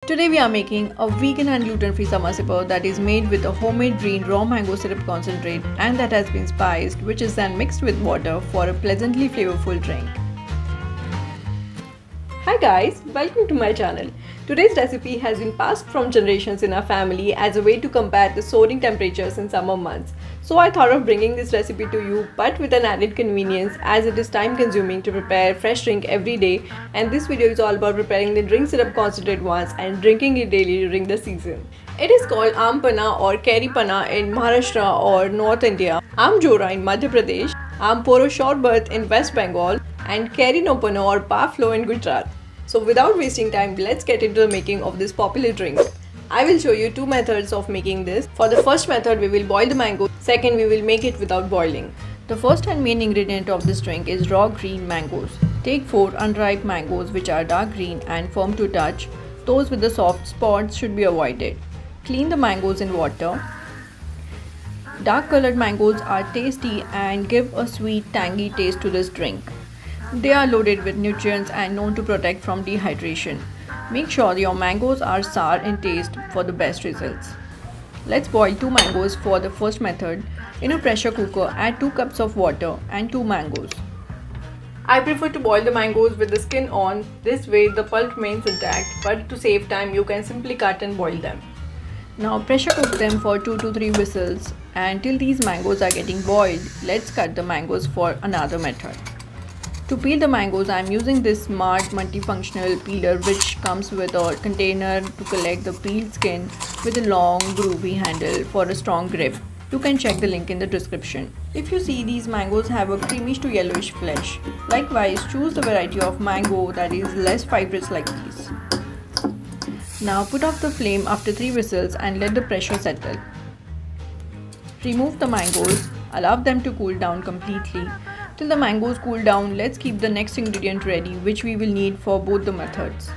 Today we are making a vegan and gluten-free summer sipper that is made with a homemade green raw mango syrup concentrate and that has been spiced, which is then mixed with water for a pleasantly flavorful drink. Hi guys, welcome to my channel. Today's recipe has been passed from generations in our family as a way to combat the soaring temperatures in summer months. So I thought of bringing this recipe to you, but with an added convenience as it is time consuming to prepare fresh drink every day, and this video is all about preparing the drink syrup concentrate once and drinking it daily during the season. It is called Aam Panna or Curry Panna in Maharashtra or North India, Aam Jora in Madhya Pradesh, Aam Poro Sharbat in West Bengal, and Curry no Panna or Paflo in Gujarat. So without wasting time, let's get into the making of this popular drink. I will show you two methods of making this. For the first method, we will boil the mango. Second, we will make it without boiling. The first and main ingredient of this drink is raw green mangoes. Take 4 unripe mangoes which are dark green and firm to touch. Those with the soft spots should be avoided. Clean the mangoes in water. Dark colored mangoes are tasty and give a sweet, tangy taste to this drink. They are loaded with nutrients and known to protect from dehydration. Make sure your mangoes are sour in taste for the best results. Let's boil 2 mangoes for the first method. In a pressure cooker, add 2 cups of water and 2 mangoes. I prefer to boil the mangoes with the skin on. This way the pulp remains intact, but to save time you can simply cut and boil them. Now pressure cook them for 2 to 3 whistles, and till these mangoes are getting boiled, let's cut the mangoes for another method. To peel the mangoes, I am using this smart multifunctional peeler which comes with a container to collect the peeled skin with a long groovy handle for a strong grip. You can check the link in the description. If you see, these mangoes have a creamish to yellowish flesh. Likewise, choose the variety of mango that is less fibrous like these. Now put off the flame after 3 whistles and let the pressure settle. Remove the mangoes, allow them to cool down completely. Till the mangoes cool down, let's keep the next ingredient ready, which we will need for both the methods.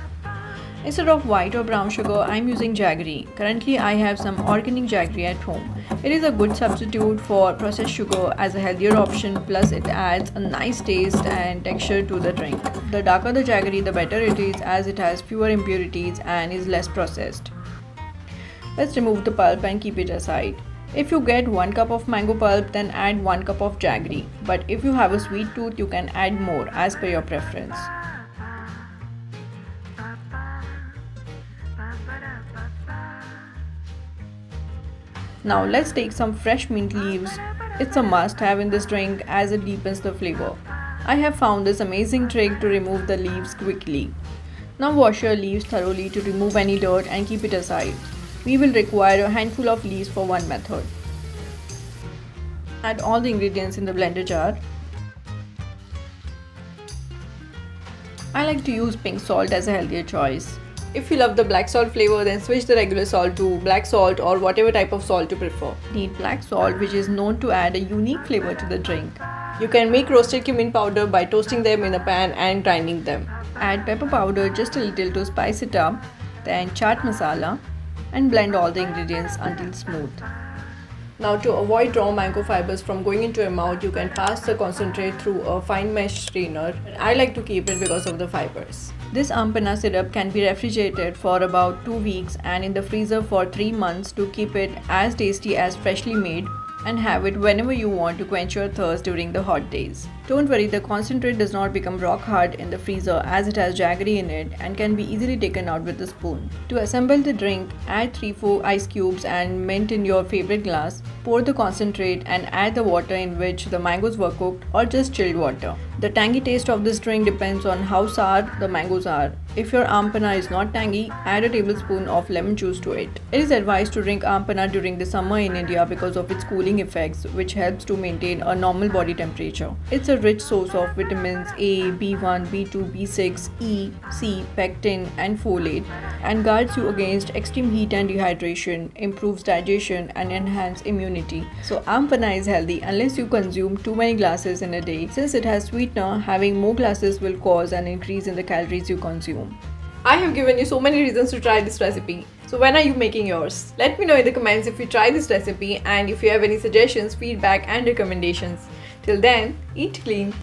Instead of white or brown sugar, I am using jaggery. Currently, I have some organic jaggery at home. It is a good substitute for processed sugar as a healthier option, plus it adds a nice taste and texture to the drink. The darker the jaggery, the better it is as it has fewer impurities and is less processed. Let's remove the pulp and keep it aside. If you get 1 cup of mango pulp, then add 1 cup of jaggery. But if you have a sweet tooth, you can add more as per your preference. Now let's take some fresh mint leaves. It's a must have in this drink as it deepens the flavor. I have found this amazing trick to remove the leaves quickly. Now wash your leaves thoroughly to remove any dirt and keep it aside. We will require a handful of leaves for one method. Add all the ingredients in the blender jar. I like to use pink salt as a healthier choice. If you love the black salt flavor, then switch the regular salt to black salt or whatever type of salt you prefer. Need black salt, which is known to add a unique flavor to the drink. You can make roasted cumin powder by toasting them in a pan and grinding them. Add pepper powder just a little to spice it up, then chaat masala, and blend all the ingredients until smooth. Now to avoid raw mango fibers from going into your mouth, you can pass the concentrate through a fine mesh strainer. I like to keep it because of the fibers. This Aam Panna syrup can be refrigerated for about 2 weeks and in the freezer for 3 months to keep it as tasty as freshly made, and have it whenever you want to quench your thirst during the hot days. Don't worry, the concentrate does not become rock hard in the freezer as it has jaggery in it and can be easily taken out with a spoon. To assemble the drink, add 3-4 ice cubes and mint in your favorite glass. Pour the concentrate and add the water in which the mangoes were cooked or just chilled water. The tangy taste of this drink depends on how sour the mangoes are. If your Aam Panna is not tangy, add a tablespoon of lemon juice to it. It is advised to drink Aam Panna during the summer in India because of its cooling effects, which helps to maintain a normal body temperature. It's a rich source of vitamins A, B1, B2, B6, E, C, pectin and folate, and guards you against extreme heat and dehydration, improves digestion and enhances immunity. So Aam Panna is healthy unless you consume too many glasses in a day. Since it has sweetener, having more glasses will cause an increase in the calories you consume. I have given you so many reasons to try this recipe. So when are you making yours? Let me know in the comments if you try this recipe and if you have any suggestions, feedback and recommendations. Till then, eat clean.